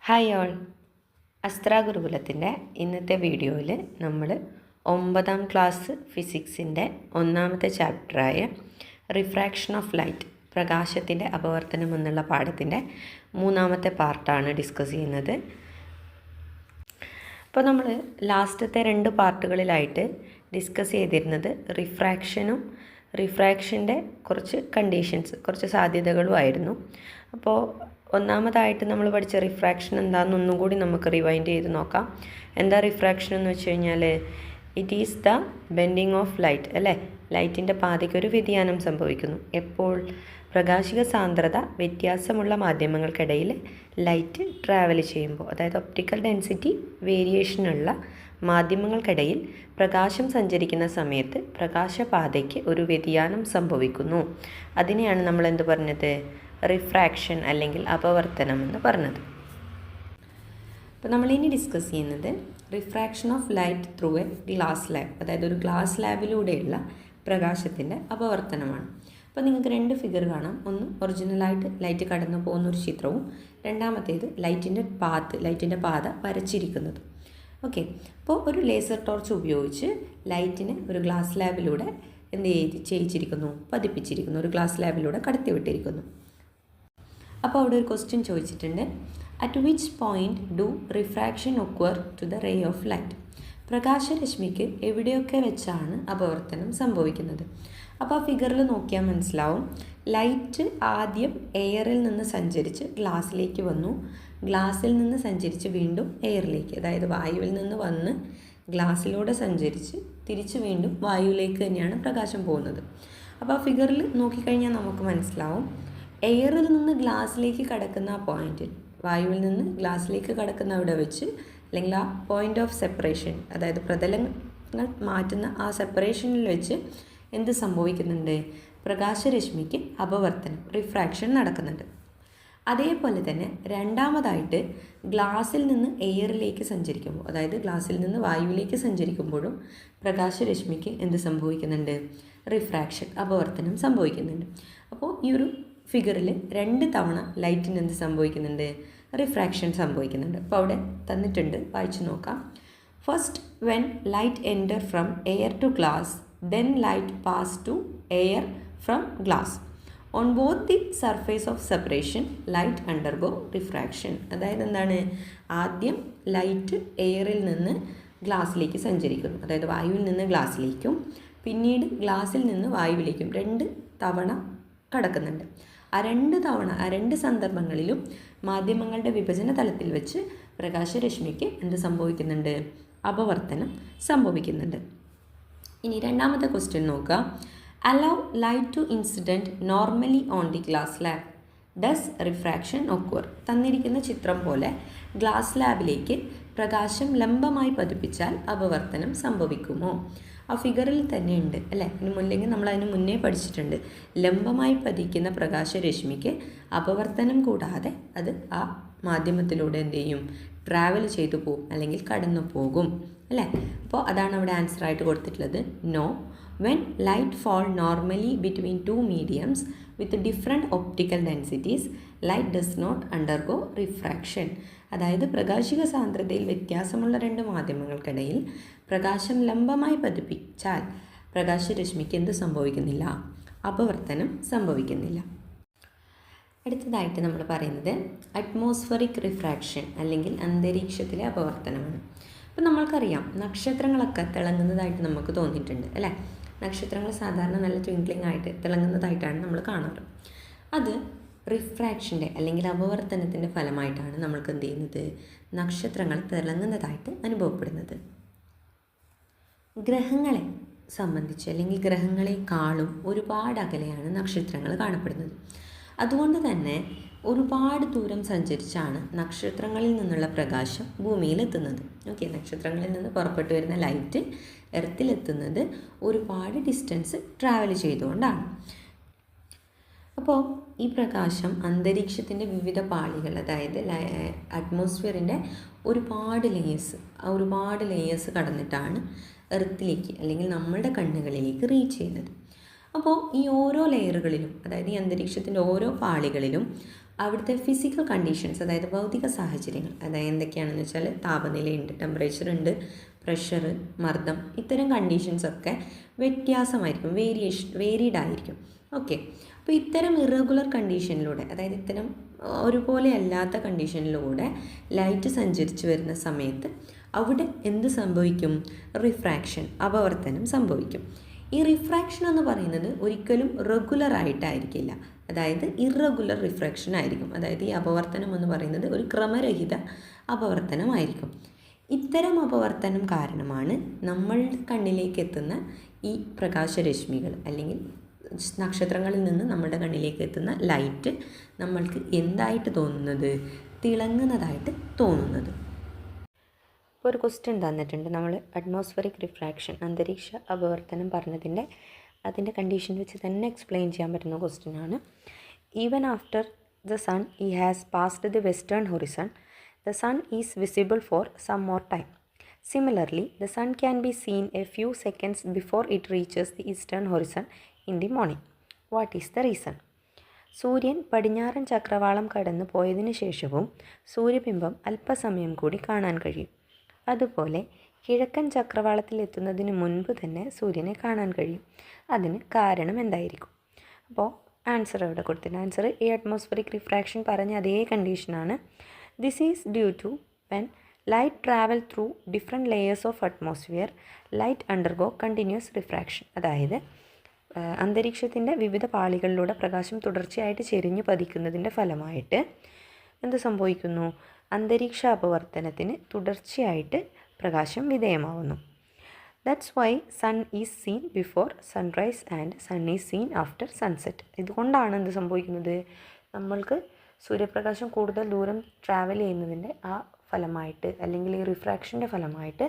Hi all. അസ്ത്ര ഗുരുകുലത്തിൻ്റെ ഇന്നത്തെ വീഡിയോയിൽ നമ്മൾ 9ാം ക്ലാസ് ഫിസിക്സിൻ്റെ ഒന്നാമത്തെ ചാപ്റ്ററായ റിഫ്രാക്ഷൻ ഓഫ് ലൈറ്റ്, പ്രകാശത്തിൻ്റെ അപവർത്തനം എന്നുള്ള പാഠത്തിൻ്റെ 3ാമത്തെ പാർട്ടാണ് ഡിസ്കസ് ചെയ്യുന്നത്. അപ്പോൾ നമ്മൾ ലാസ്റ്റത്തെ 2 പാർട്ടുകളിലായിട്ട് ഡിസ്കസ് ചെയ്തിരുന്നത് റിഫ്രാക്ഷൻ്റെ കുറച്ച് കണ്ടീഷൻസ്, കുറച്ച് സാധ്യതകളുമായിരുന്നു. അപ്പോൾ ഒന്നാമതായിട്ട് നമ്മൾ പഠിച്ച റിഫ്രാക്ഷൻ എന്താണെന്ന് ഒന്നും കൂടി നമുക്ക് റിവൈൻഡ് ചെയ്ത് നോക്കാം. എന്താ റിഫ്രാക്ഷൻ എന്ന് വെച്ച് കഴിഞ്ഞാൽ it is the bending of light, അല്ലേ? ലൈറ്റിൻ്റെ പാതയ്ക്കൊരു വ്യതിയാനം സംഭവിക്കുന്നു. എപ്പോൾ? പ്രകാശിക സാന്ദ്രത വ്യത്യാസമുള്ള മാധ്യമങ്ങൾക്കിടയിൽ ലൈറ്റ് ട്രാവൽ ചെയ്യുമ്പോൾ, അതായത് ഒപ്റ്റിക്കൽ ഡെൻസിറ്റി വേരിയേഷനുള്ള മാധ്യമങ്ങൾക്കിടയിൽ പ്രകാശം സഞ്ചരിക്കുന്ന സമയത്ത് പ്രകാശപാതയ്ക്ക് ഒരു വ്യതിയാനം സംഭവിക്കുന്നു. അതിനെയാണ് നമ്മൾ എന്ത് പറഞ്ഞത്? റിഫ്രാക്ഷൻ അല്ലെങ്കിൽ അപവർത്തനം എന്ന് പറഞ്ഞത്. അപ്പോൾ നമ്മളിനി ഡിസ്കസ് ചെയ്യുന്നത് refraction of light through A glass lab, അതായത് ഒരു ഗ്ലാസ് ലാബിലൂടെയുള്ള പ്രകാശത്തിൻ്റെ അപവർത്തനമാണ്. അപ്പോൾ നിങ്ങൾക്ക് 2 ഫിഗർ കാണാം. ഒന്ന് ഒറിജിനലായിട്ട് ലൈറ്റ് കടന്നു പോകുന്നൊരു ചിത്രവും, രണ്ടാമത്തേത് ലൈറ്റിൻ്റെ പാത വരച്ചിരിക്കുന്നതും. ഓക്കെ, അപ്പോൾ ഒരു ലേസർ ടോർച്ച് ഉപയോഗിച്ച് ലൈറ്റിനെ ഒരു ഗ്ലാസ് ലാബിലൂടെ പതിപ്പിച്ചിരിക്കുന്നു, ഒരു ഗ്ലാസ് ലാബിലൂടെ കടത്തിവിട്ടിരിക്കുന്നു. അപ്പോൾ അവിടെ ഒരു ക്വസ്റ്റ്യൻ ചോദിച്ചിട്ടുണ്ട്, at which point do refraction occur to the ray of light? പ്രകാശരശ്മിക്ക് എവിടെയൊക്കെ വെച്ചാണ് അപവർത്തനം സംഭവിക്കുന്നത്? അപ്പോൾ ആ ഫിഗറിൽ നോക്കിയാൽ മനസ്സിലാവും, ലൈറ്റ് ആദ്യം എയറിൽ നിന്ന് സഞ്ചരിച്ച് ഗ്ലാസ്സിലേക്ക് വന്നു, ഗ്ലാസ്സിൽ നിന്ന് സഞ്ചരിച്ച് വീണ്ടും എയറിലേക്ക്, അതായത് വായുവിൽ നിന്ന് വന്ന് ഗ്ലാസ്സിലൂടെ സഞ്ചരിച്ച് തിരിച്ച് വീണ്ടും വായുവിലേക്ക് തന്നെയാണ് പ്രകാശം പോകുന്നത്. അപ്പോൾ ആ ഫിഗറിൽ നോക്കിക്കഴിഞ്ഞാൽ നമുക്ക് മനസ്സിലാവും, എയറിൽ നിന്ന് ഗ്ലാസ്സിലേക്ക് കടക്കുന്ന ആ പോയിന്റിൽ, വായുവിൽ നിന്ന് ഗ്ലാസ്സിലേക്ക് കടക്കുന്ന അവിടെ വെച്ച്, അല്ലെങ്കിൽ ആ പോയിന്റ് ഓഫ് സെപ്പറേഷൻ, അതായത് പ്രതലങ്ങൾ മാറ്റുന്ന ആ സെപ്പറേഷനിൽ വെച്ച് എന്ത് സംഭവിക്കുന്നുണ്ട്? പ്രകാശരശ്മിക്ക് അപവർത്തനം, റിഫ്രാക്ഷൻ നടക്കുന്നുണ്ട്. അതേപോലെ തന്നെ രണ്ടാമതായിട്ട് ഗ്ലാസ്സിൽ നിന്ന് എയറിലേക്ക് സഞ്ചരിക്കുമ്പോൾ, അതായത് ഗ്ലാസ്സിൽ നിന്ന് വായുവിലേക്ക് സഞ്ചരിക്കുമ്പോഴും പ്രകാശരശ്മിക്ക് എന്ത് സംഭവിക്കുന്നുണ്ട്? റിഫ്രാക്ഷൻ, അപവർത്തനം സംഭവിക്കുന്നുണ്ട്. അപ്പോൾ ഈ ഒരു ഫിഗറിൽ 2 തവണ ലൈറ്റിന് എന്ത് സംഭവിക്കുന്നുണ്ട്? റിഫ്രാക്ഷൻ സംഭവിക്കുന്നുണ്ട്. അപ്പോൾ അവിടെ തന്നിട്ടുണ്ട്, വായിച്ചു നോക്കാം. First, when light enter from air to glass, then light pass to air from glass. On both the surface of separation light undergo refraction. അതായത് എന്താണ്? ആദ്യം ലൈറ്റ് എയറിൽ നിന്ന് ഗ്ലാസ്സിലേക്ക് സഞ്ചരിക്കുന്നു, അതായത് വായുവിൽ നിന്ന് ഗ്ലാസ്സിലേക്കും പിന്നീട് ഗ്ലാസ്സിൽ നിന്ന് വായുവിലേക്കും 2 തവണ കടക്കുന്നുണ്ട്. ആ 2 സന്ദർഭങ്ങളിലും മാധ്യമങ്ങളുടെ വിഭജന തലത്തിൽ വെച്ച് പ്രകാശരശ്മിക്ക് എന്ത് സംഭവിക്കുന്നുണ്ട്? അപവർത്തനം സംഭവിക്കുന്നുണ്ട്. ഇനി രണ്ടാമത്തെ ക്വസ്റ്റ്യൻ നോക്കുക. Allow light to incident normally on the glass slab, does refraction occur? തന്നിരിക്കുന്ന ചിത്രം പോലെ ഗ്ലാസ് ലാബിലേക്ക് പ്രകാശം ലംബമായി പതിപ്പിച്ചാൽ അപവർത്തനം സംഭവിക്കുമോ? ആ ഫിഗറിൽ തന്നെ ഉണ്ട്, അല്ലേ? അല്ലെങ്കിൽ നമ്മൾ അതിന് മുന്നേ പഠിച്ചിട്ടുണ്ട്, ലംബമായി പതിക്കുന്ന പ്രകാശരശ്മിക്ക് അപവർത്തനം കൂടാതെ അത് ആ മാധ്യമത്തിലൂടെ എന്ത് ചെയ്യും? ട്രാവൽ ചെയ്തു പോകും, അല്ലെങ്കിൽ കടന്നു പോകും, അല്ലേ? അപ്പോൾ അതാണ് അവിടെ ആൻസർ ആയിട്ട് കൊടുത്തിട്ടുള്ളത്. No, when light fall normally between 2 mediums with different optical densities light does not undergo refraction. അതായത് പ്രകാശിക സാന്ദ്രതയിൽ വ്യത്യാസമുള്ള 2 മാധ്യമങ്ങൾക്കിടയിൽ പ്രകാശം ലംബമായി പതിപ്പിച്ചാൽ പ്രകാശരശ്മിക്ക് എന്ത് സംഭവിക്കുന്നില്ല? അപവർത്തനം സംഭവിക്കുന്നില്ല. അടുത്തതായിട്ട് നമ്മൾ പറയുന്നത് അറ്റ്മോസ്ഫറിക് റിഫ്രാക്ഷൻ, അല്ലെങ്കിൽ അന്തരീക്ഷത്തിലെ അപവർത്തനമാണ്. അപ്പോൾ നമ്മൾക്കറിയാം, നക്ഷത്രങ്ങളൊക്കെ തിളങ്ങുന്നതായിട്ട് നമുക്ക് തോന്നിയിട്ടുണ്ട്, അല്ലേ? നക്ഷത്രങ്ങൾ സാധാരണ നല്ല ട്വിങ്ക്ലിംഗ് ആയിട്ട് തിളങ്ങുന്നതായിട്ടാണ് നമ്മൾ കാണാറ്. അത് റിഫ്രാക്ഷൻ്റെ അല്ലെങ്കിൽ അപവർത്തനത്തിൻ്റെ ഫലമായിട്ടാണ് നമ്മൾക്ക് എന്ത് ചെയ്യുന്നത്? നക്ഷത്രങ്ങൾ തിളങ്ങുന്നതായിട്ട് അനുഭവപ്പെടുന്നത്. ഗ്രഹങ്ങളെ സംബന്ധിച്ച്, അല്ലെങ്കിൽ ഗ്രഹങ്ങളെക്കാളും ഒരുപാട് അകലെയാണ് നക്ഷത്രങ്ങൾ കാണപ്പെടുന്നത്. അതുകൊണ്ട് തന്നെ ഒരുപാട് ദൂരം സഞ്ചരിച്ചാണ് നക്ഷത്രങ്ങളിൽ നിന്നുള്ള പ്രകാശം ഭൂമിയിലെത്തുന്നത്. ഓക്കെ, നക്ഷത്രങ്ങളിൽ നിന്ന് പുറപ്പെട്ടു വരുന്ന ലൈറ്റ് എർത്തിലെത്തുന്നത് ഒരുപാട് ഡിസ്റ്റൻസ് ട്രാവൽ ചെയ്തുകൊണ്ടാണ്. അപ്പോൾ ഈ പ്രകാശം അന്തരീക്ഷത്തിൻ്റെ വിവിധ പാളികൾ, അതായത് അറ്റ്മോസ്ഫിയറിൻ്റെ ഒരുപാട് ലെയേഴ്സ് കടന്നിട്ടാണ് എർത്തിലേക്ക്, അല്ലെങ്കിൽ നമ്മളുടെ കണ്ണുകളിലേക്ക് റീച്ച് ചെയ്യുന്നത്. അപ്പോൾ ഈ ഓരോ ലെയറുകളിലും, അതായത് ഈ അന്തരീക്ഷത്തിൻ്റെ ഓരോ പാളികളിലും അവിടുത്തെ ഫിസിക്കൽ കണ്ടീഷൻസ്, അതായത് ഭൗതിക സാഹചര്യങ്ങൾ, അതായത് എന്തൊക്കെയാണെന്ന് വെച്ചാൽ താപനിലയുണ്ട്, ടെമ്പറേച്ചർ ഉണ്ട്, പ്രഷർ, മർദ്ദം, ഇത്തരം കണ്ടീഷൻസൊക്കെ വ്യത്യാസമായിരിക്കും, വേരീഡ് ആയിരിക്കും. ഓക്കെ, അപ്പോൾ ഇത്തരം ഇറഗുലർ കണ്ടീഷനിലൂടെ, അതായത് ഇത്തരം ഒരുപോലെ അല്ലാത്ത കണ്ടീഷനിലൂടെ ലൈറ്റ് സഞ്ചരിച്ച് വരുന്ന സമയത്ത് അവിടെ എന്ത് സംഭവിക്കും? റിഫ്രാക്ഷൻ, അപവർത്തനം സംഭവിക്കും. ഈ റിഫ്രാക്ഷൻ എന്ന് പറയുന്നത് ഒരിക്കലും റെഗുലർ ആയിട്ടായിരിക്കില്ല, അതായത് ഇറഗുലർ റിഫ്രാക്ഷൻ ആയിരിക്കും. അതായത് ഈ അപവർത്തനം എന്ന് പറയുന്നത് ഒരു ക്രമരഹിത അപവർത്തനമായിരിക്കും. ഇത്തരം അപവർത്തനം കാരണമാണ് നമ്മളുടെ കണ്ണിലേക്ക് എത്തുന്ന ഈ പ്രകാശരശ്മികൾ അല്ലെങ്കിൽ നക്ഷത്രങ്ങളിൽ നിന്ന് നമ്മുടെ കണ്ണിലേക്ക് എത്തുന്ന ലൈറ്റ് നമ്മൾക്ക് എന്തായിട്ട് തോന്നുന്നത്? തിളങ്ങുന്നതായിട്ട് തോന്നുന്നത്. ഇപ്പോൾ ഒരു ക്വസ്റ്റ്യൻ തന്നിട്ടുണ്ട്. നമ്മൾ അറ്റ്മോസ്ഫറിക് റിഫ്രാക്ഷൻ, അന്തരീക്ഷ അപവർത്തനം പറഞ്ഞതിൻ്റെ അതിൻ്റെ കണ്ടീഷൻ വെച്ച് തന്നെ എക്സ്പ്ലെയിൻ ചെയ്യാൻ പറ്റുന്ന ക്വസ്റ്റ്യനാണ്. Even after the sun he has passed the western horizon, the sun is visible for some more time. Similarly, the sun can be seen a few seconds before it reaches the eastern horizon in the morning. What is the reason? സൂര്യൻ പടിഞ്ഞാറൻ ചക്രവാളം കടന്നു പോയതിനു ശേഷവും സൂര്യബിംബം അല്പസമയം കൂടി കാണാൻ കഴിയും. അതുപോലെ കിഴക്കൻ ചക്രവാളത്തിൽ എത്തുന്നതിന് മുൻപ് തന്നെ സൂര്യനെ കാണാൻ കഴിയും. അതിന് കാരണം എന്തായിരിക്കും? അപ്പോൾ ആൻസർ ഇവിടെ കൊടുത്തിട്ടുണ്ട്. ആൻസർ ഈ അറ്റ്മോസ്ഫറിക് റിഫ്രാക്ഷൻ പറഞ്ഞ അതേ കണ്ടീഷനാണ്. This is due to when light travel through different layers of atmosphere, light undergo continuous refraction. അതായത് അന്തരീക്ഷത്തിൻ്റെ വിവിധ പാളികളിലൂടെ പ്രകാശം തുടർച്ചയായിട്ട് ചെരിഞ്ഞു പതിക്കുന്നതിൻ്റെ ഫലമായിട്ട് എന്ത് സംഭവിക്കുന്നു? അന്തരീക്ഷ അപവർത്തനത്തിന് തുടർച്ചയായിട്ട് പ്രകാശം വിധേയമാവുന്നു. That's why sun is seen before sunrise and sun is seen after sunset. ഇതുകൊണ്ടാണ് എന്ത് സംഭവിക്കുന്നത്? നമ്മൾക്ക് സൂര്യപ്രകാശം കൂടുതൽ ദൂരം ട്രാവൽ ചെയ്യുന്നതിൻ്റെ ആ ഫലമായിട്ട്, അല്ലെങ്കിൽ ഈ റിഫ്രാക്ഷൻ്റെ ഫലമായിട്ട്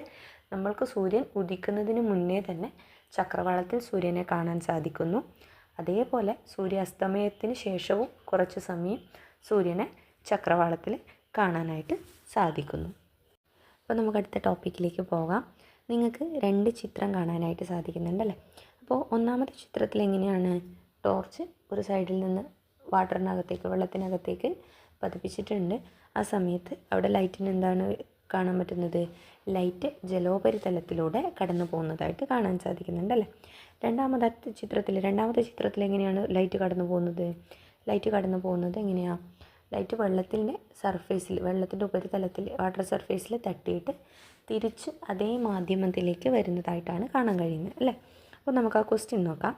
നമ്മൾക്ക് സൂര്യൻ ഉദിക്കുന്നതിന് മുന്നേ തന്നെ ചക്രവാളത്തിൽ സൂര്യനെ കാണാൻ സാധിക്കുന്നു. അതേപോലെ സൂര്യാസ്തമയത്തിന് ശേഷവും കുറച്ച് സമയം സൂര്യനെ ചക്രവാളത്തിൽ കാണാനായിട്ട് സാധിക്കുന്നു. അപ്പോൾ നമുക്ക് അടുത്ത ടോപ്പിക്കിലേക്ക് പോകാം. നിങ്ങൾക്ക് 2 ചിത്രം കാണാനായിട്ട് സാധിക്കുന്നുണ്ടല്ലേ? അപ്പോൾ ഒന്നാമത്തെ ചിത്രത്തിൽ എങ്ങനെയാണ്? ടോർച്ച് ഒരു സൈഡിൽ നിന്ന് വാട്ടറിനകത്തേക്ക്, വെള്ളത്തിനകത്തേക്ക് പതിപ്പിച്ചിട്ടുണ്ട്. ആ സമയത്ത് അവിടെ ലൈറ്റിന് എന്താണ് കാണാൻ പറ്റുന്നത്? ലൈറ്റ് ജലോപരിതലത്തിലൂടെ കടന്നു പോകുന്നതായിട്ട് കാണാൻ സാധിക്കുന്നുണ്ടല്ലേ? രണ്ടാമത്തെ ചിത്രത്തിൽ എങ്ങനെയാണ് ലൈറ്റ് കടന്നു പോകുന്നത്? ലൈറ്റ് കടന്നു പോകുന്നത് എങ്ങനെയാണ്? ലൈറ്റ് വെള്ളത്തിൻ്റെ സർഫേസിൽ, വെള്ളത്തിൻ്റെ ഉപരിതലത്തിൽ, വാട്ടർ സർഫേസിൽ തട്ടിയിട്ട് തിരിച്ച് അതേ മാധ്യമത്തിലേക്ക് വരുന്നതായിട്ടാണ് കാണാൻ കഴിയുന്നത് അല്ലേ? അപ്പോൾ നമുക്ക് ആ ക്വസ്റ്റ്യൻ നോക്കാം.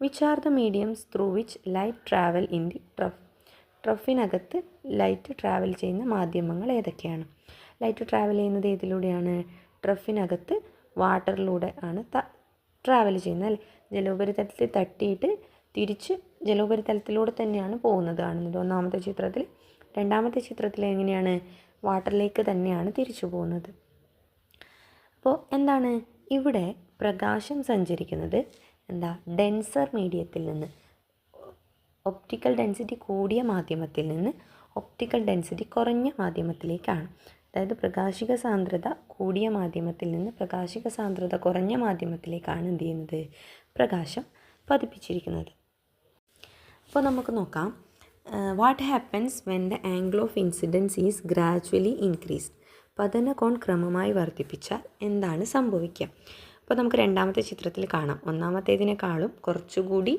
Which are the mediums through which light travel in the trough? ട്രഫിനകത്ത് ലൈറ്റ് ട്രാവൽ ചെയ്യുന്ന മാധ്യമങ്ങൾ ഏതൊക്കെയാണ്? ലൈറ്റ് ട്രാവൽ ചെയ്യുന്നത് ഏതിലൂടെയാണ്? ട്രഫിനകത്ത് വാട്ടറിലൂടെ ആണ് ട്രാവൽ ചെയ്യുന്നത് അല്ലേ? ജലോപരിതലത്തിൽ തട്ടിയിട്ട് തിരിച്ച് ജലോപരിതലത്തിലൂടെ തന്നെയാണ് പോകുന്നത് കാണുന്നത് ഒന്നാമത്തെ ചിത്രത്തിൽ. രണ്ടാമത്തെ ചിത്രത്തിൽ എങ്ങനെയാണ്? വാട്ടറിലേക്ക് തന്നെയാണ് തിരിച്ചു പോകുന്നത്. അപ്പോൾ എന്താണ് ഇവിടെ പ്രകാശം സഞ്ചരിക്കുന്നത്? ഡെൻസർ മീഡിയത്തിൽ നിന്ന്, ഒപ്റ്റിക്കൽ ഡെൻസിറ്റി കൂടിയ മാധ്യമത്തിൽ നിന്ന് ഒപ്റ്റിക്കൽ ഡെൻസിറ്റി കുറഞ്ഞ മാധ്യമത്തിലേക്കാണ്. അതായത് പ്രകാശിക സാന്ദ്രത കൂടിയ മാധ്യമത്തിൽ നിന്ന് പ്രകാശിക സാന്ദ്രത കുറഞ്ഞ മാധ്യമത്തിലേക്കാണ് എന്ത് ചെയ്യുന്നത്? പ്രകാശം പതിപ്പിച്ചിരിക്കുന്നത്. അപ്പോൾ നമുക്ക് നോക്കാം. What happens when the angle of incidence is gradually increased? പതനകോൺ ക്രമമായി വർദ്ധിപ്പിച്ചാൽ എന്താണ് സംഭവിക്കുക? അപ്പോൾ നമുക്ക് രണ്ടാമത്തെ ചിത്രത്തിൽ കാണാം. ഒന്നാമത്തേതിനേക്കാളും കുറച്ചുകൂടി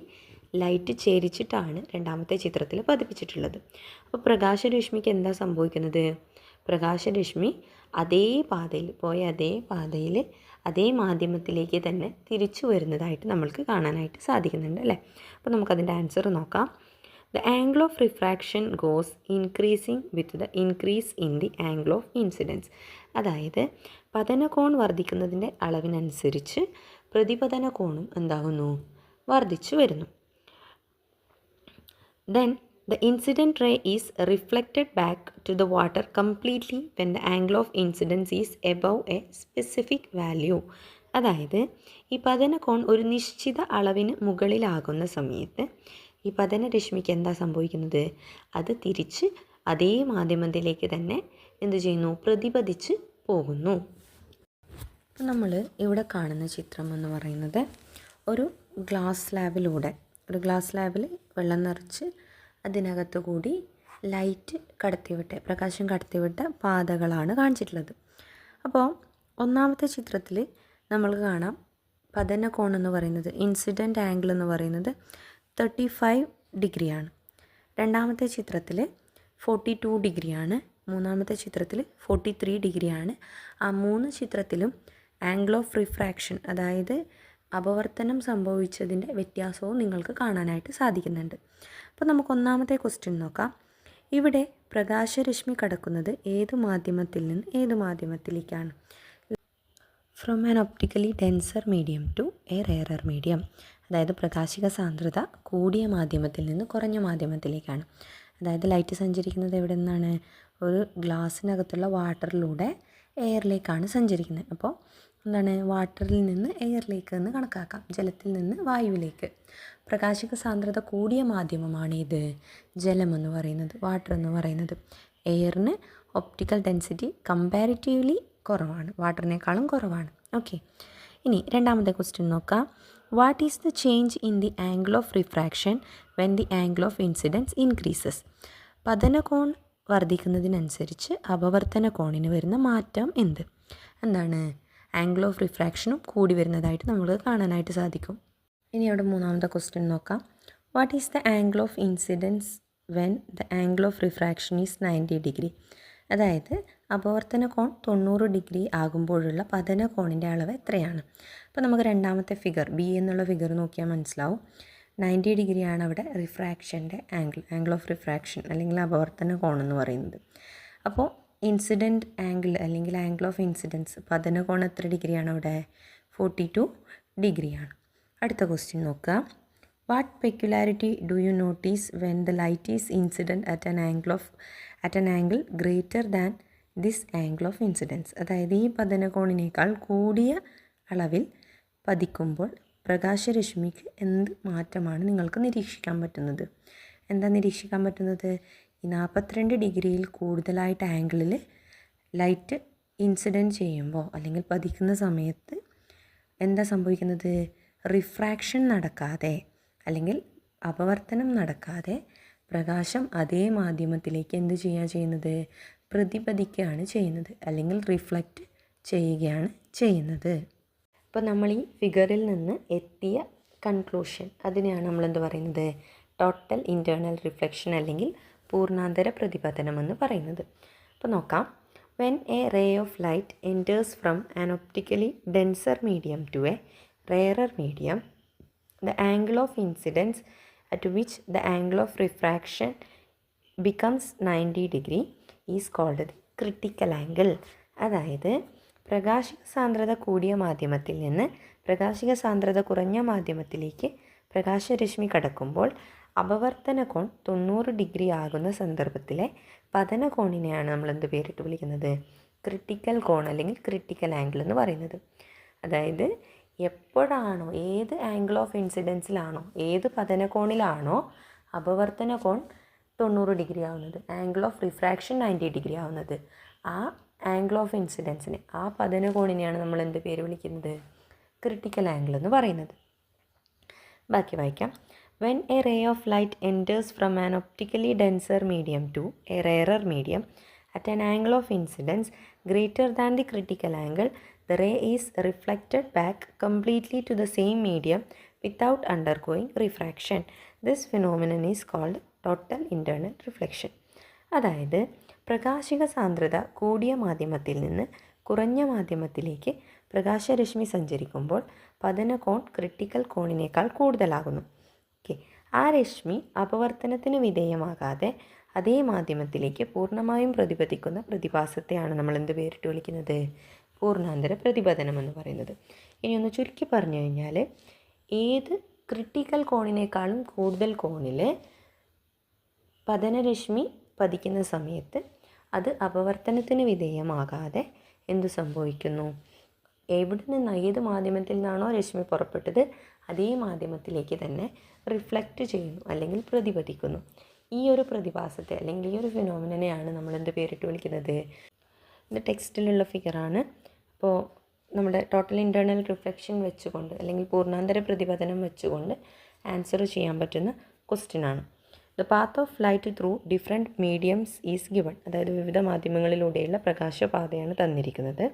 ലൈറ്റ് ചേരിച്ചിട്ടാണ് രണ്ടാമത്തെ ചിത്രത്തിൽ പതിപ്പിച്ചിട്ടുള്ളത്. അപ്പോൾ പ്രകാശരശ്മിക്ക് എന്താ സംഭവിക്കുന്നത്? പ്രകാശരശ്മി അതേ പാതയിൽ അതേ മാധ്യമത്തിലേക്ക് തന്നെ തിരിച്ചു വരുന്നതായിട്ട് നമ്മൾക്ക് കാണാനായിട്ട് സാധിക്കുന്നുണ്ട് അല്ലേ? അപ്പോൾ നമുക്കതിൻ്റെ ആൻസർ നോക്കാം. The angle of refraction goes increasing with the increase in the angle of incidents. അതായത് പതനകോൺ വർദ്ധിക്കുന്നതിൻ്റെ അളവിനനുസരിച്ച് പ്രതിപതന കോണും എന്താകുന്നു? വർദ്ധിച്ചു വരുന്നു. Then the incident ray is reflected back to the water completely when the angle of incidence is above a specific value. അതായത് ഈ പതനകോൺ ഒരു നിശ്ചിത അളവിന് മുകളിലാകുന്ന സമയത്ത് ഈ പതനരശ്മിക്ക് എന്താ സംഭവിക്കുന്നത്? അത് തിരിച്ച് അതേ മാധ്യമത്തിലേക്ക് തന്നെ എന്ത് ചെയ്യുന്നു? പ്രതിപതിച്ച് പോകുന്നു. അപ്പം നമ്മൾ ഇവിടെ കാണുന്ന ചിത്രം എന്ന് പറയുന്നത് ഒരു ഗ്ലാസ് സ്ലാബിൽ വെള്ളം നിറച്ച് അതിനകത്ത് കൂടി ലൈറ്റ് പ്രകാശം കടത്തിവിട്ട പാതകളാണ് കാണിച്ചിട്ടുള്ളത്. അപ്പോൾ ഒന്നാമത്തെ ചിത്രത്തിൽ നമ്മൾ കാണാം പതനകോൺ എന്ന് പറയുന്നത്, ഇൻസിഡൻറ്റ് ആംഗിൾ എന്ന് പറയുന്നത് 35 ഡിഗ്രിയാണ്. രണ്ടാമത്തെ ചിത്രത്തിൽ 42 ഡിഗ്രിയാണ്. മൂന്നാമത്തെ ചിത്രത്തിൽ 43 ഡിഗ്രിയാണ്. ആ 3 ചിത്രത്തിലും ആംഗിൾ ഓഫ് റിഫ്രാക്ഷൻ, അതായത് അപവർത്തനം സംഭവിച്ചതിൻ്റെ വ്യത്യാസവും നിങ്ങൾക്ക് കാണാനായിട്ട് സാധിക്കുന്നുണ്ട്. അപ്പോൾ നമുക്ക് ഒന്നാമത്തെ ക്വസ്റ്റ്യൻ നോക്കാം. ഇവിടെ പ്രകാശരശ്മി കടക്കുന്നത് ഏത് മാധ്യമത്തിൽ നിന്ന് ഏത് മാധ്യമത്തിലേക്കാണ്? From an optically denser medium to a rarer medium. അതായത് പ്രകാശിക സാന്ദ്രത കൂടിയ മാധ്യമത്തിൽ നിന്ന് കുറഞ്ഞ മാധ്യമത്തിലേക്കാണ്. അതായത് ലൈറ്റ് സഞ്ചരിക്കുന്നത് എവിടെ നിന്നാണ്? ഒരു ഗ്ലാസ്സിനകത്തുള്ള വാട്ടറിലൂടെ എയറിലേക്കാണ് സഞ്ചരിക്കുന്നത്. അപ്പോൾ എന്താണ്? വാട്ടറിൽ നിന്ന് എയറിലേക്ക് എന്ന് കണക്കാക്കാം, ജലത്തിൽ നിന്ന് വായുവിലേക്ക്. പ്രകാശിക സാന്ദ്രത കൂടിയ മാധ്യമമാണ് ഇത് ജലമെന്ന് പറയുന്നത്, വാട്ടർ എന്ന് പറയുന്നത്. എയറിന് ഒപ്റ്റിക്കൽ ഡെൻസിറ്റി കമ്പാരിറ്റീവ്ലി കുറവാണ്, വാട്ടറിനേക്കാളും കുറവാണ്. ഓക്കെ, ഇനി രണ്ടാമത്തെ ക്വസ്റ്റ്യൻ നോക്കാം. What is the change in the angle of refraction when the angle of incidence increases? പതനകോൺ വർദ്ധിക്കുന്നതിനനുസരിച്ച് അപവർത്തന കോണിന് വരുന്ന മാറ്റം എന്താണ്? ആംഗിൾ ഓഫ് റിഫ്രാക്ഷനും കൂടി വരുന്നതായിട്ട് നമുക്ക് കാണാനായിട്ട് സാധിക്കും. ഇനി അവിടെ മൂന്നാമത്തെ ക്വസ്റ്റ്യൻ നോക്കാം. What is the angle of incidents when the angle of refraction is 90 degree? അതായത് അപവർത്തന കോൺ 90 ഡിഗ്രി ആകുമ്പോഴുള്ള പതന കോണിൻ്റെ അളവ് എത്രയാണ്? അപ്പോൾ നമുക്ക് രണ്ടാമത്തെ ഫിഗർ ബി എന്നുള്ള ഫിഗർ നോക്കിയാൽ മനസ്സിലാവും. 90 ഡിഗ്രിയാണ് അവിടെ റിഫ്രാക്ഷൻ്റെ ആംഗിൾ ഓഫ് റിഫ്രാക്ഷൻ അല്ലെങ്കിൽ അപവർത്തന കോൺ എന്ന് പറയുന്നത്. അപ്പോൾ ഇൻസിഡൻറ്റ് ആംഗിൾ അല്ലെങ്കിൽ ആംഗിൾ ഓഫ് ഇൻസിഡൻസ് പതന കോൺ എത്ര ഡിഗ്രിയാണ് അവിടെ? 42 ഡിഗ്രിയാണ്. അടുത്ത ക്വസ്റ്റ്യൻ നോക്കുക. What peculiarity do you notice when the light is incident at an angle greater than this angle of incidents? അതായത് ഈ പതനകോണിനേക്കാൾ കൂടിയ അളവിൽ പതിക്കുമ്പോൾ പ്രകാശരശ്മിക്ക് എന്ത് മാറ്റമാണ് നിങ്ങൾക്ക് നിരീക്ഷിക്കാൻ പറ്റുന്നത്? എന്താ നിരീക്ഷിക്കാൻ പറ്റുന്നത്? ഈ 42 ഡിഗ്രിയിൽ കൂടുതലായിട്ട് ആംഗിളിൽ ലൈറ്റ് ഇൻസിഡൻറ്റ് ചെയ്യുമ്പോൾ അല്ലെങ്കിൽ പതിക്കുന്ന സമയത്ത് എന്താ സംഭവിക്കുന്നത്? റിഫ്രാക്ഷൻ നടക്കാതെ അല്ലെങ്കിൽ അപവർത്തനം നടക്കാതെ പ്രകാശം അതേ മാധ്യമത്തിലേക്ക് എന്ത് ചെയ്യുന്നത്? പ്രതിപതിക്കുകയാണ് ചെയ്യുന്നത്, അല്ലെങ്കിൽ റിഫ്ലക്റ്റ് ചെയ്യുകയാണ് ചെയ്യുന്നത്. അപ്പോൾ നമ്മൾ ഈ ഫിഗറിൽ നിന്ന് എത്തിയ കൺക്ലൂഷൻ, അതിനെയാണ് നമ്മളെന്ത് പറയുന്നത്? ടോട്ടൽ ഇൻറ്റേർണൽ റിഫ്ലക്ഷൻ അല്ലെങ്കിൽ പൂർണ്ണാന്തര പ്രതിപതനം എന്ന് പറയുന്നത്. അപ്പോൾ നോക്കാം. When a ray of light enters from an optically denser medium to a rarer medium, the angle of incidence at which the angle of refraction becomes 90 degree is called the critical angle. അതായത് പ്രകാശിക സാന്ദ്രത കൂടിയ മാധ്യമത്തിൽ നിന്ന് പ്രകാശിക സാന്ദ്രത കുറഞ്ഞ മാധ്യമത്തിലേക്ക് പ്രകാശരശ്മി കടക്കുമ്പോൾ അപവർത്തന കോൺ 90 degree ആകുന്ന സന്ദർഭത്തിലെ പതന കോണിനെയാണ് നമ്മൾ എന്ത് പേരിട്ട് വിളിക്കുന്നത്? ക്രിട്ടിക്കൽ കോൺ അല്ലെങ്കിൽ ക്രിട്ടിക്കൽ ആംഗിൾ എന്ന് പറയുന്നത്. അതായത് എപ്പോഴാണോ, ഏത് ആംഗിൾ ഓഫ് ഇൻസിഡൻസിലാണോ, ഏത് പതനകോണിലാണോ അപവർത്തന കോൺ 90 ഡിഗ്രി ആവുന്നത്, ആംഗിൾ ഓഫ് റിഫ്രാക്ഷൻ 90 ഡിഗ്രി ആവുന്നത്, ആ ആംഗിൾ ഓഫ് ഇൻസിഡൻസിനെ, ആ പതനകോണിനെയാണ് നമ്മൾ എന്ത് പേര് വിളിക്കുന്നത്? ക്രിട്ടിക്കൽ ആംഗിൾ എന്ന് പറയുന്നത്. ബാക്കി വായിക്കാം. When a ray of light enters from an optically denser medium to a rarer medium at an angle of incidence greater than the critical angle, the ray is reflected back completely to the same medium without undergoing refraction. This phenomenon is called total internal reflection. അതായത് പ്രകാശിക സാന്ദ്രത കൂടിയ മാധ്യമത്തിൽ നിന്ന് കുറഞ്ഞ മാധ്യമത്തിലേക്ക് പ്രകാശരശ്മി സഞ്ചരിക്കുമ്പോൾ പതന കോൺ critical കോണിനേക്കാൾ കൂടുതലാകുന്നു. Okay, ആ രശ്മി അപവർത്തനത്തിന് വിധേയമാകാതെ അതേ മാധ്യമത്തിലേക്ക് പൂർണ്ണമായും പ്രതിപതിക്കുന്ന പ്രതിഭാസത്തെയാണ് നമ്മൾ എന്ത് പേരിട്ട് വിളിക്കുന്നത്? പൂർണ്ണാന്തര പ്രതിപതനം എന്ന് പറയുന്നത്. ഇനി ഒന്ന് ചുരുക്കി പറഞ്ഞു കഴിഞ്ഞാൽ, ഏത് ക്രിട്ടിക്കൽ കോണിനേക്കാളും കൂടുതൽ കോണിൽ പതനരശ്മി പതിക്കുന്ന സമയത്ത് അത് അപവർത്തനത്തിന് വിധേയമാകാതെ എന്തു സംഭവിക്കുന്നു? എവിടെ നിന്ന്, ഏത് മാധ്യമത്തിൽ നിന്നാണോ രശ്മി പുറപ്പെട്ടത് അതേ മാധ്യമത്തിലേക്ക് തന്നെ റിഫ്ലക്റ്റ് ചെയ്യുന്നു അല്ലെങ്കിൽ പ്രതിപതിക്കുന്നു. ഈ ഒരു പ്രതിഭാസത്തെ അല്ലെങ്കിൽ ഈ ഒരു ഫിനോമിനനെയാണ് നമ്മൾ എന്ത് പേരിട്ട് വിളിക്കുന്നത്? ഇത് ടെക്സ്റ്റിലുള്ള ഫിഗറാണ്. അപ്പോൾ നമ്മുടെ ടോട്ടൽ ഇൻറ്റേർണൽ റിഫ്ലക്ഷൻ വെച്ചുകൊണ്ട് അല്ലെങ്കിൽ പൂർണ്ണാന്തര പ്രതിപതനം വെച്ചുകൊണ്ട് ആൻസർ ചെയ്യാൻ പറ്റുന്ന ക്വസ്റ്റ്യനാണ്. The path of light through different mediums is given. അതായത് വിവിധ മാധ്യമങ്ങളിലൂടെയുള്ള പ്രകാശപാതയാണ് തന്നിരിക്കുന്നത്.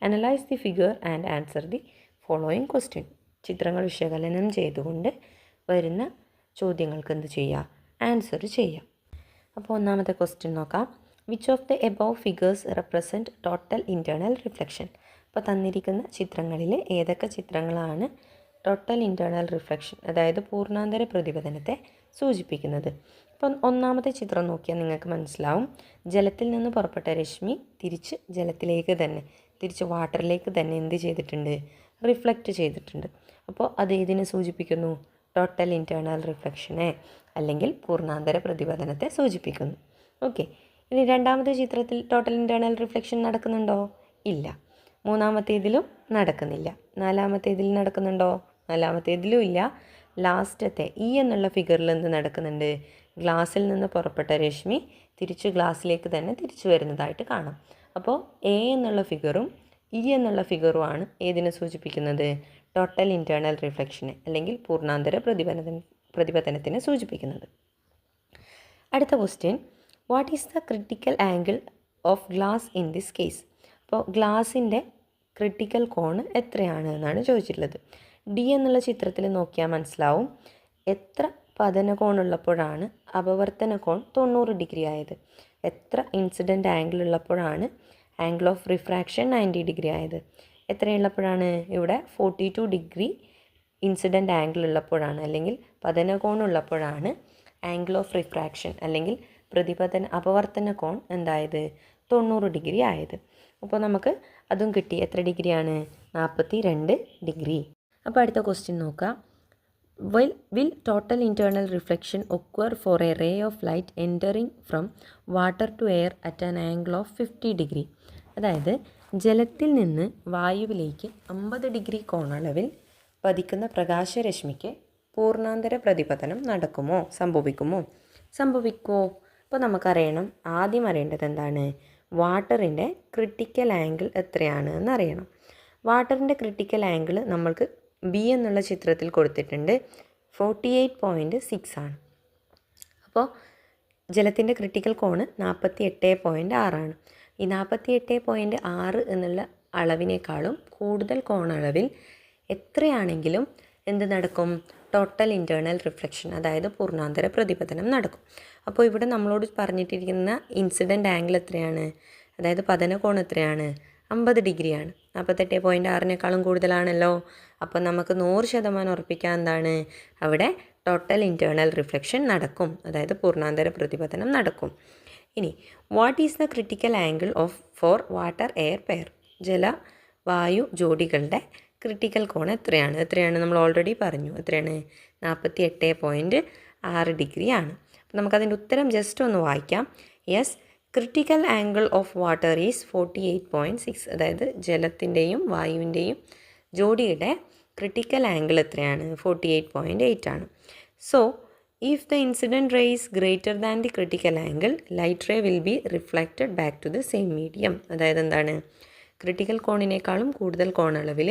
Analyse the figure and answer the following question. ചിത്രങ്ങൾ വിശകലനം ചെയ്തുകൊണ്ട് വരുന്ന ചോദ്യങ്ങൾക്ക് എന്ത് ചെയ്യുക? ആൻസർ ചെയ്യുക. അപ്പോൾ ഒന്നാമത്തെ ക്വസ്റ്റ്യൻ നോക്കാം. Which of the above figures represent total internal reflection? അപ്പോൾ തന്നിരിക്കുന്ന ചിത്രങ്ങളിൽ ഏതൊക്കെ ചിത്രങ്ങളാണ് ടോട്ടൽ ഇൻറ്റേർണൽ റിഫ്ലക്ഷൻ, അതായത് പൂർണ്ണാന്തര പ്രതിപതനത്തെ സൂചിപ്പിക്കുന്നത്? അപ്പം ഒന്നാമത്തെ ചിത്രം നോക്കിയാൽ നിങ്ങൾക്ക് മനസ്സിലാവും. ജലത്തിൽ നിന്ന് പുറപ്പെട്ട രശ്മി തിരിച്ച് ജലത്തിലേക്ക് തന്നെ, തിരിച്ച് വാട്ടറിലേക്ക് തന്നെ എന്ത് ചെയ്തിട്ടുണ്ട്? റിഫ്ലക്റ്റ് ചെയ്തിട്ടുണ്ട്. അപ്പോൾ അത് ഏതിനെ സൂചിപ്പിക്കുന്നു? ടോട്ടൽ ഇൻറ്റേർണൽ റിഫ്ലക്ഷനെ അല്ലെങ്കിൽ പൂർണ്ണാന്തര പ്രതിപതനത്തെ സൂചിപ്പിക്കുന്നു. ഓക്കെ, ഇനി രണ്ടാമത്തെ ചിത്രത്തിൽ ടോട്ടൽ ഇൻറ്റേർണൽ റിഫ്ലക്ഷൻ നടക്കുന്നുണ്ടോ? ഇല്ല. മൂന്നാമത്തേതിലും നടക്കുന്നില്ല. നാലാമത്തേതിൽ നടക്കുന്നുണ്ടോ? നാലാമത്തേതിലും ഇല്ല. ലാസ്റ്റത്തെ ഇ എന്നുള്ള ഫിഗറിൽ എന്ത് നടക്കുന്നുണ്ട്? ഗ്ലാസ്സിൽ നിന്ന് പുറപ്പെട്ട രശ്മി തിരിച്ച് ഗ്ലാസ്സിലേക്ക് തന്നെ തിരിച്ചു വരുന്നതായിട്ട് കാണാം. അപ്പോൾ എ എന്നുള്ള ഫിഗറും ഇ എന്നുള്ള ഫിഗറുമാണ് ഏതിനെ സൂചിപ്പിക്കുന്നത്? ടോട്ടൽ ഇൻറ്റേർണൽ റിഫ്ലക്ഷനെ അല്ലെങ്കിൽ പൂർണ്ണാന്തര പ്രതിപതനത്തിനെ സൂചിപ്പിക്കുന്നത്. അടുത്ത question, what is the critical angle of glass in this case? അപ്പോൾ ഗ്ലാസിൻ്റെ ക്രിട്ടിക്കൽ കോൺ എത്രയാണ് എന്നാണ് ചോദിച്ചിട്ടുള്ളത്. ഡി എന്നുള്ള ചിത്രത്തിൽ നോക്കിയാൽ മനസ്സിലാവും. എത്ര പതന കോണുള്ളപ്പോഴാണ് അപവർത്തന കോൺ 90 ഡിഗ്രി ആയത്? എത്ര ഇൻസിഡൻറ്റ് ആംഗിൾ ഉള്ളപ്പോഴാണ് ആംഗിൾ ഓഫ് റിഫ്രാക്ഷൻ 90 ഡിഗ്രി ആയത്? എത്രയുള്ളപ്പോഴാണ്? ഇവിടെ 42 ഡിഗ്രി ഇൻസിഡൻറ്റ് ആംഗിൾ ഉള്ളപ്പോഴാണ്, അല്ലെങ്കിൽ പതന കോൺ ഉള്ളപ്പോഴാണ് ആംഗിൾ ഓഫ് റിഫ്രാക്ഷൻ അല്ലെങ്കിൽ അപവർത്തന കോൺ എന്തായത്? 90 ഡിഗ്രി ആയത്. അപ്പോൾ നമുക്ക് അതും കിട്ടി. എത്ര ഡിഗ്രിയാണ്? 42 ഡിഗ്രി. അപ്പോൾ അടുത്ത ക്വസ്റ്റ്യൻ നോക്കാം. Will total internal reflection occur for a ray of light entering from water to air at an angle of 50 degree? അതായത് ജലത്തിൽ നിന്ന് വായുവിലേക്ക് 50 ഡിഗ്രി കോണളവിൽ പതിക്കുന്ന പ്രകാശരശ്മിക്ക് പൂർണ്ണാന്തര പ്രതിപതനം നടക്കുമോ? സംഭവിക്കുമോ? അപ്പോൾ നമുക്കറിയണം, ആദ്യം അറിയേണ്ടത് എന്താണ്? വാട്ടറിൻ്റെ ക്രിട്ടിക്കൽ ആംഗിൾ എത്രയാണ് എന്നറിയണം. വാട്ടറിൻ്റെ ക്രിട്ടിക്കൽ ആംഗിൾ നമ്മൾക്ക് ബി എന്നുള്ള ചിത്രത്തിൽ കൊടുത്തിട്ടുണ്ട്. 48.6 ആണ്. അപ്പോൾ ജലത്തിൻ്റെ ക്രിട്ടിക്കൽ കോണ് 48.6 ആണ്. ഈ 48.6 എന്നുള്ള അളവിനേക്കാളും കൂടുതൽ കോണളവിൽ എത്രയാണെങ്കിലും എന്ത് നടക്കും? ടോട്ടൽ ഇൻറ്റേർണൽ റിഫ്ലക്ഷൻ, അതായത് പൂർണ്ണാന്തര പ്രതിപതനം നടക്കും. അപ്പോൾ ഇവിടെ നമ്മളോട് പറഞ്ഞിട്ടിരിക്കുന്ന ഇൻസിഡൻറ്റ് ആംഗിൾ എത്രയാണ്? അതായത് പതന കോൺ എത്രയാണ്? 50 ഡിഗ്രിയാണ്. 48.6നേക്കാളും കൂടുതലാണല്ലോ. അപ്പോൾ നമുക്ക് 100% ഉറപ്പിക്കാൻ എന്താണ്? അവിടെ ടോട്ടൽ ഇൻറ്റേർണൽ റിഫ്ലക്ഷൻ നടക്കും, അതായത് പൂർണ്ണാന്തര പ്രതിപതനം നടക്കും. ഇനി what is the critical angle four water air pair? ജല വായു ജോഡികളുടെ ക്രിട്ടിക്കൽ കോൺ എത്രയാണ്? നമ്മൾ ഓൾറെഡി പറഞ്ഞു. എത്രയാണ്? 48.6 ഡിഗ്രി ആണ്. അപ്പോൾ നമുക്കതിൻ്റെ ഉത്തരം ജസ്റ്റ് ഒന്ന് വായിക്കാം. Yes, critical angle of water is 48.6. അതായത് ജലത്തിൻ്റെയും വായുവിൻ്റെയും ജോഡിയുടെ ക്രിട്ടിക്കൽ ആംഗിൾ എത്രയാണ്? 48.8 ആണ്. So if the incident ray is greater than the critical angle, light ray will be reflected back to the same medium. അതായത് എന്താണ്? ക്രിട്ടിക്കൽ കോണിനേക്കാളും കൂടുതൽ കോണളവിൽ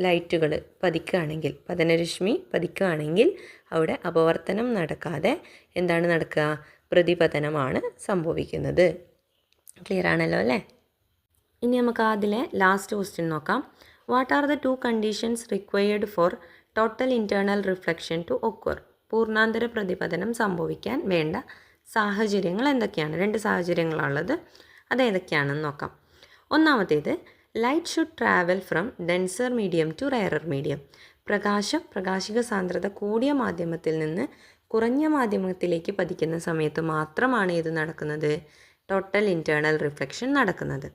ലൈറ്റുകൾ പതിക്കുകയാണെങ്കിൽ, പതനരശ്മി പതിക്കുകയാണെങ്കിൽ അവിടെ അപവർത്തനം നടക്കാതെ എന്താണ് നടക്കുക? പ്രതിപതനമാണ് സംഭവിക്കുന്നത്. ക്ലിയർ ആണല്ലോ അല്ലേ? ഇനി നമുക്ക് അതിലെ ലാസ്റ്റ് ക്വസ്റ്റ്യൻ നോക്കാം. What are the 2 conditions required for total internal reflection to occur? പൂർണ്ണാന്തര പ്രതിപതനം സംഭവിക്കാൻ വേണ്ട സാഹചര്യങ്ങൾ എന്തൊക്കെയാണ്? 2 സാഹചര്യങ്ങളാണുള്ളത്. അതേതൊക്കെയാണെന്ന് നോക്കാം. ഒന്നാമത്തേത്, light should travel from denser medium to rarer medium. പ്രകാശിക സാന്ദ്രത കൂടിയ മാധ്യമത്തിൽ നിന്ന് കുറഞ്ഞ മാധ്യമത്തിലേക്ക് പതിക്കുന്ന സമയത്ത് മാത്രമാണ് ഇത് നടക്കുന്നത്? ടോട്ടൽ ഇൻറ്റേർണൽ റിഫ്ലക്ഷൻ നടക്കുന്നത്.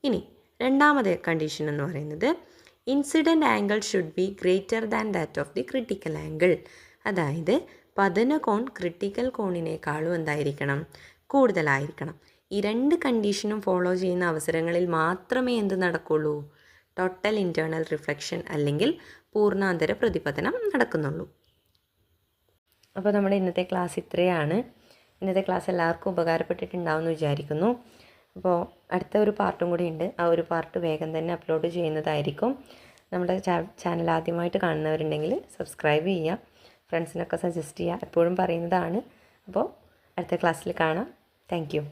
ഇനി രണ്ടാമത്തെ കണ്ടീഷൻ എന്ന് പറയുന്നത്, incident angle should be greater than that of the critical angle. അതായത് പതന കോൺ ക്രിട്ടിക്കൽ കോണിനേക്കാളും എന്തായിരിക്കണം? കൂടുതലായിരിക്കണം. ഈ 2 കണ്ടീഷനും ഫോളോ ചെയ്യുന്ന അവസരങ്ങളിൽ മാത്രമേ എന്ത് നടക്കുള്ളൂ? ടോട്ടൽ ഇൻറ്റേർണൽ റിഫ്ലക്ഷൻ അല്ലെങ്കിൽ പൂർണ്ണാന്തര പ്രതിപതനം നടക്കുന്നുള്ളൂ. അപ്പോൾ നമ്മുടെ ഇന്നത്തെ ക്ലാസ് ഇത്രയാണ്. ഇന്നത്തെ ക്ലാസ് എല്ലാവർക്കും ഉപകാരപ്പെട്ടിട്ടുണ്ടാവുമെന്ന് വിചാരിക്കുന്നു. അപ്പോൾ അടുത്ത ഒരു പാർട്ടും കൂടി ഉണ്ട്. ആ ഒരു പാർട്ട് വേഗം തന്നെ അപ്ലോഡ് ചെയ്യുന്നതായിരിക്കും. നമ്മുടെ ചാനൽ ആദ്യമായിട്ട് കാണുന്നവരുണ്ടെങ്കിൽ സബ്സ്ക്രൈബ് ചെയ്യുക, ഫ്രണ്ട്സിനൊക്കെ സജസ്റ്റ് ചെയ്യുക. എപ്പോഴും പറയുന്നതാണ്, അപ്പോൾ അടുത്ത ക്ലാസ്സിൽ കാണാം. Thank you.